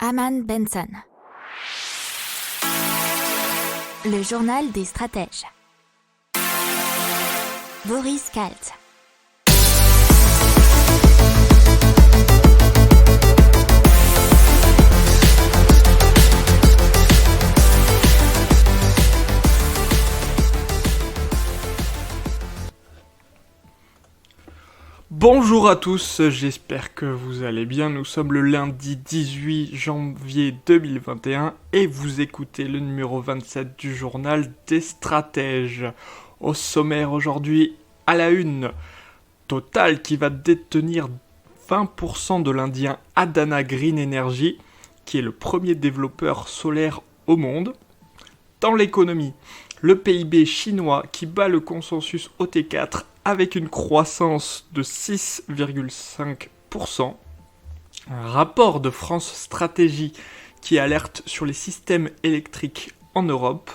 Aman Benson. Le journal des stratèges. Boris Kalt. Bonjour à tous, j'espère que vous allez bien. Nous sommes le lundi 18 janvier 2021 et vous écoutez le numéro 27 du journal des stratèges. Au sommaire aujourd'hui, à la une, Total qui va détenir 20% de l'Indien Adani Green Energy, qui est le premier développeur solaire au monde. Dans l'économie, le PIB chinois qui bat le consensus OT4 avec une croissance de 6,5%. Un rapport de France Stratégie qui alerte sur les systèmes électriques en Europe.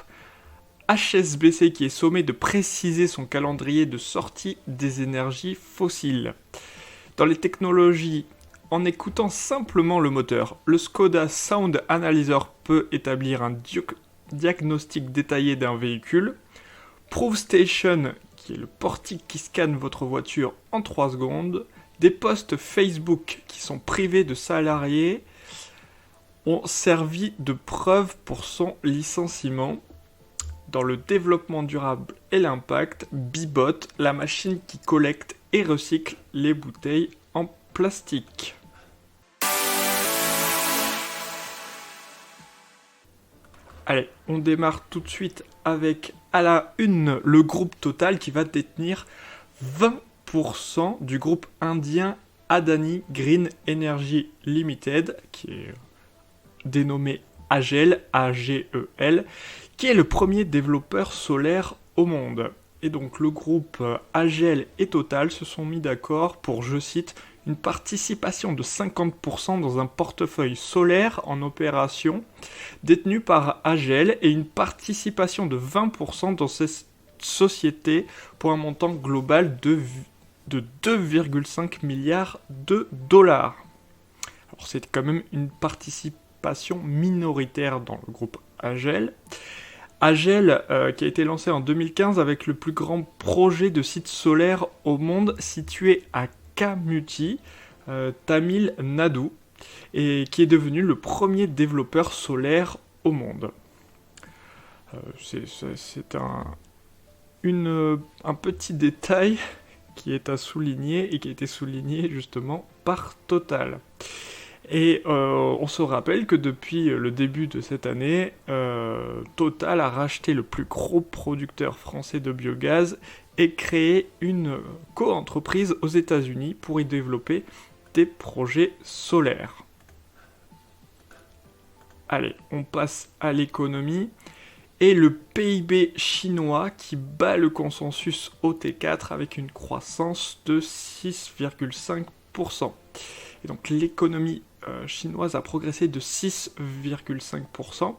HSBC qui est sommé de préciser son calendrier de sortie des énergies fossiles. Dans les technologies, en écoutant simplement le moteur, le Skoda Sound Analyzer peut établir un diagnostic détaillé d'un véhicule. ProofStation, qui est le portique qui scanne votre voiture en 3 secondes. Des posts Facebook qui sont privés de salariés ont servi de preuve pour son licenciement. Dans le développement durable et l'impact, Bibot, la machine qui collecte et recycle les bouteilles en plastique. Allez, on démarre tout de suite avec à la une le groupe Total qui va détenir 20% du groupe indien Adani Green Energy Limited, qui est dénommé AGEL, A-G-E-L, qui est le premier développeur solaire au monde. Et donc le groupe AGEL et Total se sont mis d'accord pour, je cite, une participation de 50% dans un portefeuille solaire en opération détenu par AGEL et une participation de 20% dans ces sociétés pour un montant global de 2,5 milliards de dollars. Alors c'est quand même une participation minoritaire dans le groupe AGEL. AGEL qui a été lancé en 2015 avec le plus grand projet de site solaire au monde situé à Kamuti, Tamil Nadu, et qui est devenu le premier développeur solaire au monde. C'est un petit détail qui est à souligner et qui a été souligné justement par Total. Et on se rappelle que depuis le début de cette année, Total a racheté le plus gros producteur français de biogaz et créé une co-entreprise aux États-Unis pour y développer des projets solaires. Allez, on passe à l'économie. Et le PIB chinois qui bat le consensus OT4 avec une croissance de 6,5%. Et donc l'économie chinoise a progressé de 6,5%,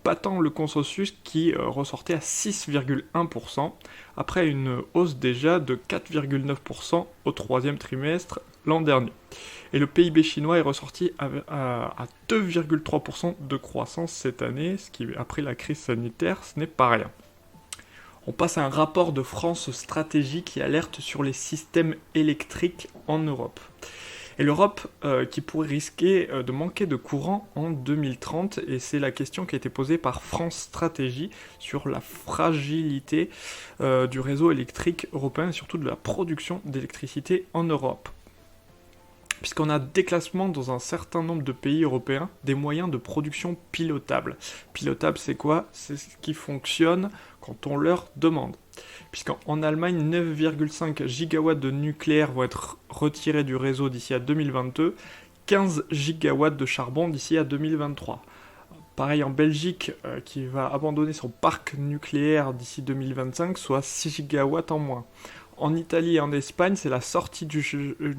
battant le consensus qui ressortait à 6,1%, après une hausse déjà de 4,9% au troisième trimestre l'an dernier. Et le PIB chinois est ressorti à 2,3% de croissance cette année, ce qui, après la crise sanitaire, ce n'est pas rien. On passe à un rapport de France Stratégie qui alerte sur les systèmes électriques en Europe. Et l'Europe qui pourrait risquer de manquer de courant en 2030, et c'est la question qui a été posée par France Stratégie sur la fragilité du réseau électrique européen et surtout de la production d'électricité en Europe. Puisqu'on a déclassement dans un certain nombre de pays européens des moyens de production pilotables. Pilotable, c'est quoi ? C'est ce qui fonctionne quand on leur demande. Puisqu'en Allemagne, 9,5 gigawatts de nucléaire vont être retirés du réseau d'ici à 2022, 15 gigawatts de charbon d'ici à 2023. Pareil en Belgique, qui va abandonner son parc nucléaire d'ici 2025, soit 6 gigawatts en moins. En Italie et en Espagne, c'est la sortie du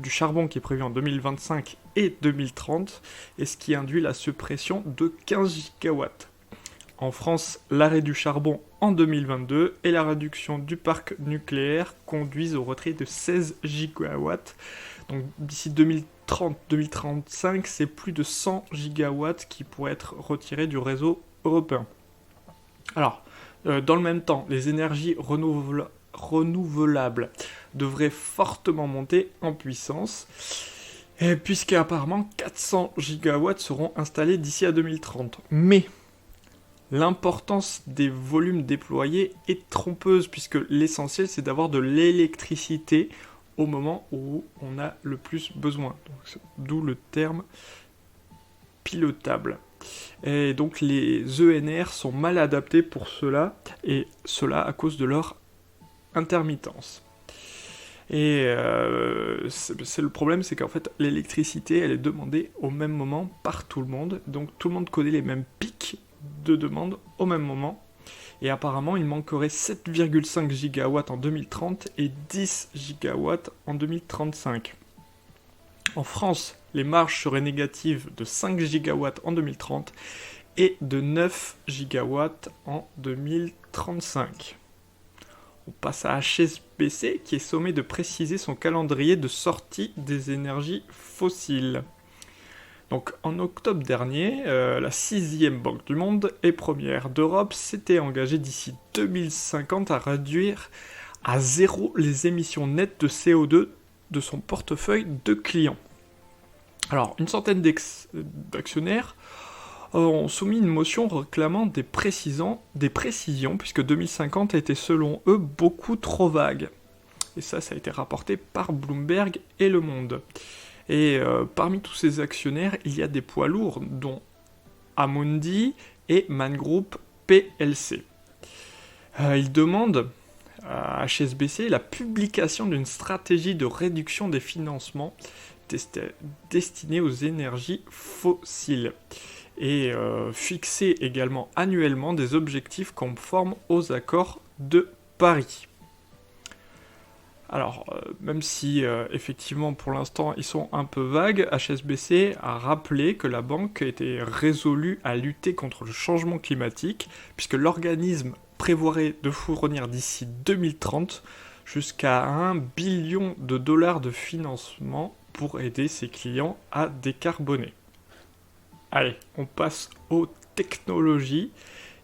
charbon qui est prévue en 2025 et 2030, et ce qui induit la suppression de 15 gigawatts. En France, l'arrêt du charbon en 2022 et la réduction du parc nucléaire conduisent au retrait de 16 gigawatts. Donc d'ici 2030-2035, c'est plus de 100 gigawatts qui pourraient être retirés du réseau européen. Alors, dans le même temps, les énergies renouvelables devraient fortement monter en puissance, puisqu'apparemment 400 gigawatts seront installés d'ici à 2030. Mais l'importance des volumes déployés est trompeuse, puisque l'essentiel c'est d'avoir de l'électricité au moment où on a le plus besoin. D'où le terme pilotable. Et donc les ENR sont mal adaptés pour cela, et cela à cause de leur intermittence. Et c'est le problème, c'est qu'en fait l'électricité elle est demandée au même moment par tout le monde, donc tout le monde connaît les mêmes pics de demande au même moment, et apparemment il manquerait 7,5 gigawatts en 2030 et 10 gigawatts en 2035. En France, les marges seraient négatives de 5 gigawatts en 2030 et de 9 gigawatts en 2035. On passe à HSBC qui est sommé de préciser son calendrier de sortie des énergies fossiles. Donc en octobre dernier, la 6e banque du monde et première d'Europe s'était engagée d'ici 2050 à réduire à zéro les émissions nettes de CO2 de son portefeuille de clients. Alors une centaine d'actionnaires ont soumis une motion réclamant des précisions, puisque 2050 a été selon eux beaucoup trop vague. Et ça a été rapporté par Bloomberg et Le Monde. Et parmi tous ces actionnaires, il y a des poids lourds, dont Amundi et Man Group PLC. Ils demandent à HSBC la publication d'une stratégie de réduction des financements destinés aux énergies fossiles. Et fixer également annuellement des objectifs conformes aux accords de Paris. Alors, même si effectivement pour l'instant ils sont un peu vagues, HSBC a rappelé que la banque était résolue à lutter contre le changement climatique, puisque l'organisme prévoirait de fournir d'ici 2030 jusqu'à $1 billion de financement pour aider ses clients à décarboner. Allez, on passe aux technologies.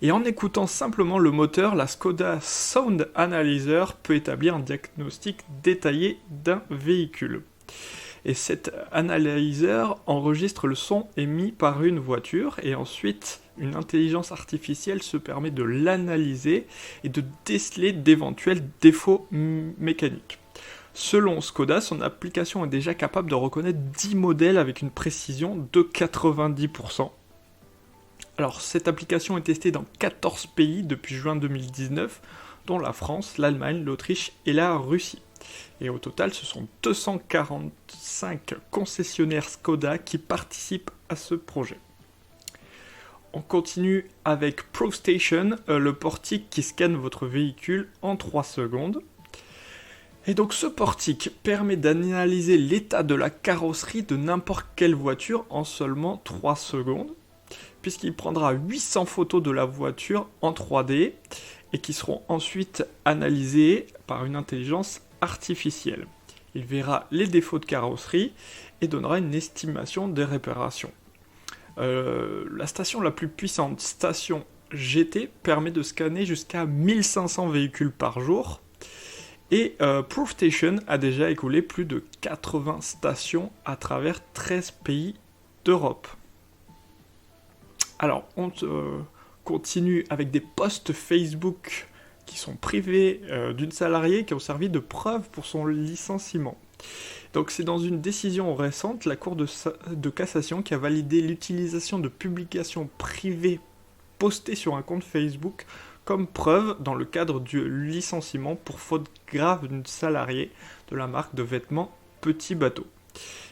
Et en écoutant simplement le moteur, la Skoda Sound Analyzer peut établir un diagnostic détaillé d'un véhicule. Et cet analyzer enregistre le son émis par une voiture, et ensuite une intelligence artificielle se permet de l'analyser et de déceler d'éventuels défauts mécaniques. Selon Skoda, son application est déjà capable de reconnaître 10 modèles avec une précision de 90%. Alors, cette application est testée dans 14 pays depuis juin 2019, dont la France, l'Allemagne, l'Autriche et la Russie. Et au total, ce sont 245 concessionnaires Skoda qui participent à ce projet. On continue avec ProStation, le portique qui scanne votre véhicule en 3 secondes. Et donc ce portique permet d'analyser l'état de la carrosserie de n'importe quelle voiture en seulement 3 secondes, puisqu'il prendra 800 photos de la voiture en 3D et qui seront ensuite analysées par une intelligence artificielle. Il verra les défauts de carrosserie et donnera une estimation des réparations. La station la plus puissante, station GT, permet de scanner jusqu'à 1500 véhicules par jour. Et ProStation a déjà écoulé plus de 80 stations à travers 13 pays d'Europe. Alors, on continue avec des posts Facebook qui sont privés d'une salariée qui ont servi de preuve pour son licenciement. Donc c'est dans une décision récente, la Cour de cassation qui a validé l'utilisation de publications privées postées sur un compte Facebook comme preuve dans le cadre du licenciement pour faute grave d'une salariée de la marque de vêtements Petit Bateau.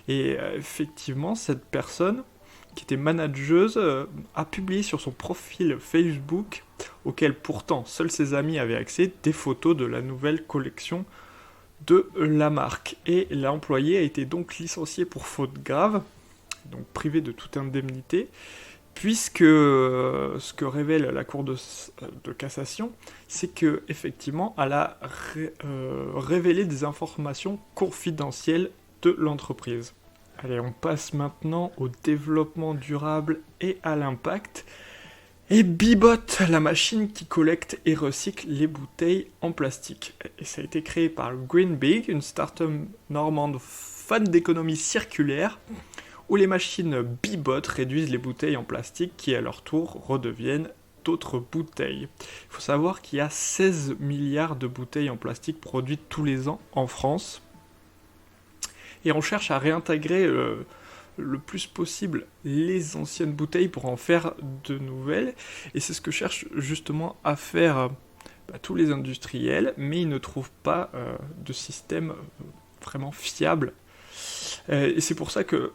Et effectivement, cette personne, qui était manageuse, a publié sur son profil Facebook, auquel pourtant seuls ses amis avaient accès, des photos de la nouvelle collection de la marque. Et l'employé a été donc licencié pour faute grave, donc privé de toute indemnité, puisque ce que révèle la Cour de cassation, c'est que effectivement, elle a révélé des informations confidentielles de l'entreprise. Allez, on passe maintenant au développement durable et à l'impact. Et Bibot, la machine qui collecte et recycle les bouteilles en plastique. Et ça a été créé par Green Big, une start-up normande fan d'économie circulaire, où les machines Bibot réduisent les bouteilles en plastique qui, à leur tour, redeviennent d'autres bouteilles. Il faut savoir qu'il y a 16 milliards de bouteilles en plastique produites tous les ans en France. Et on cherche à réintégrer le plus possible les anciennes bouteilles pour en faire de nouvelles. Et c'est ce que cherchent justement à faire tous les industriels, mais ils ne trouvent pas de système vraiment fiable. Et c'est pour ça que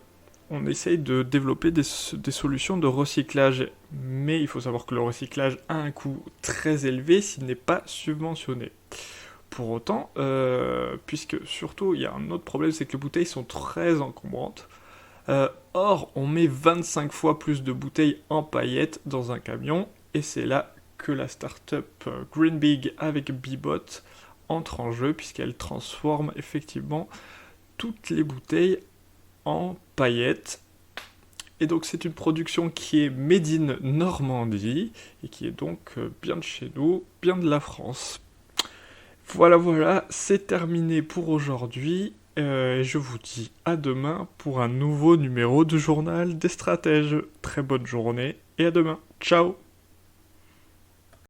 on essaye de développer des solutions de recyclage. Mais il faut savoir que le recyclage a un coût très élevé s'il n'est pas subventionné. Pour autant, puisque surtout il y a un autre problème, c'est que les bouteilles sont très encombrantes. Or, on met 25 fois plus de bouteilles en paillettes dans un camion, et c'est là que la start-up Green Big avec Bibot entre en jeu, puisqu'elle transforme effectivement toutes les bouteilles en paillettes. Et donc c'est une production qui est made in Normandie, et qui est donc bien de chez nous, bien de la France. Voilà, c'est terminé pour aujourd'hui. Je vous dis à demain pour un nouveau numéro du journal des stratèges. Très bonne journée et à demain. Ciao!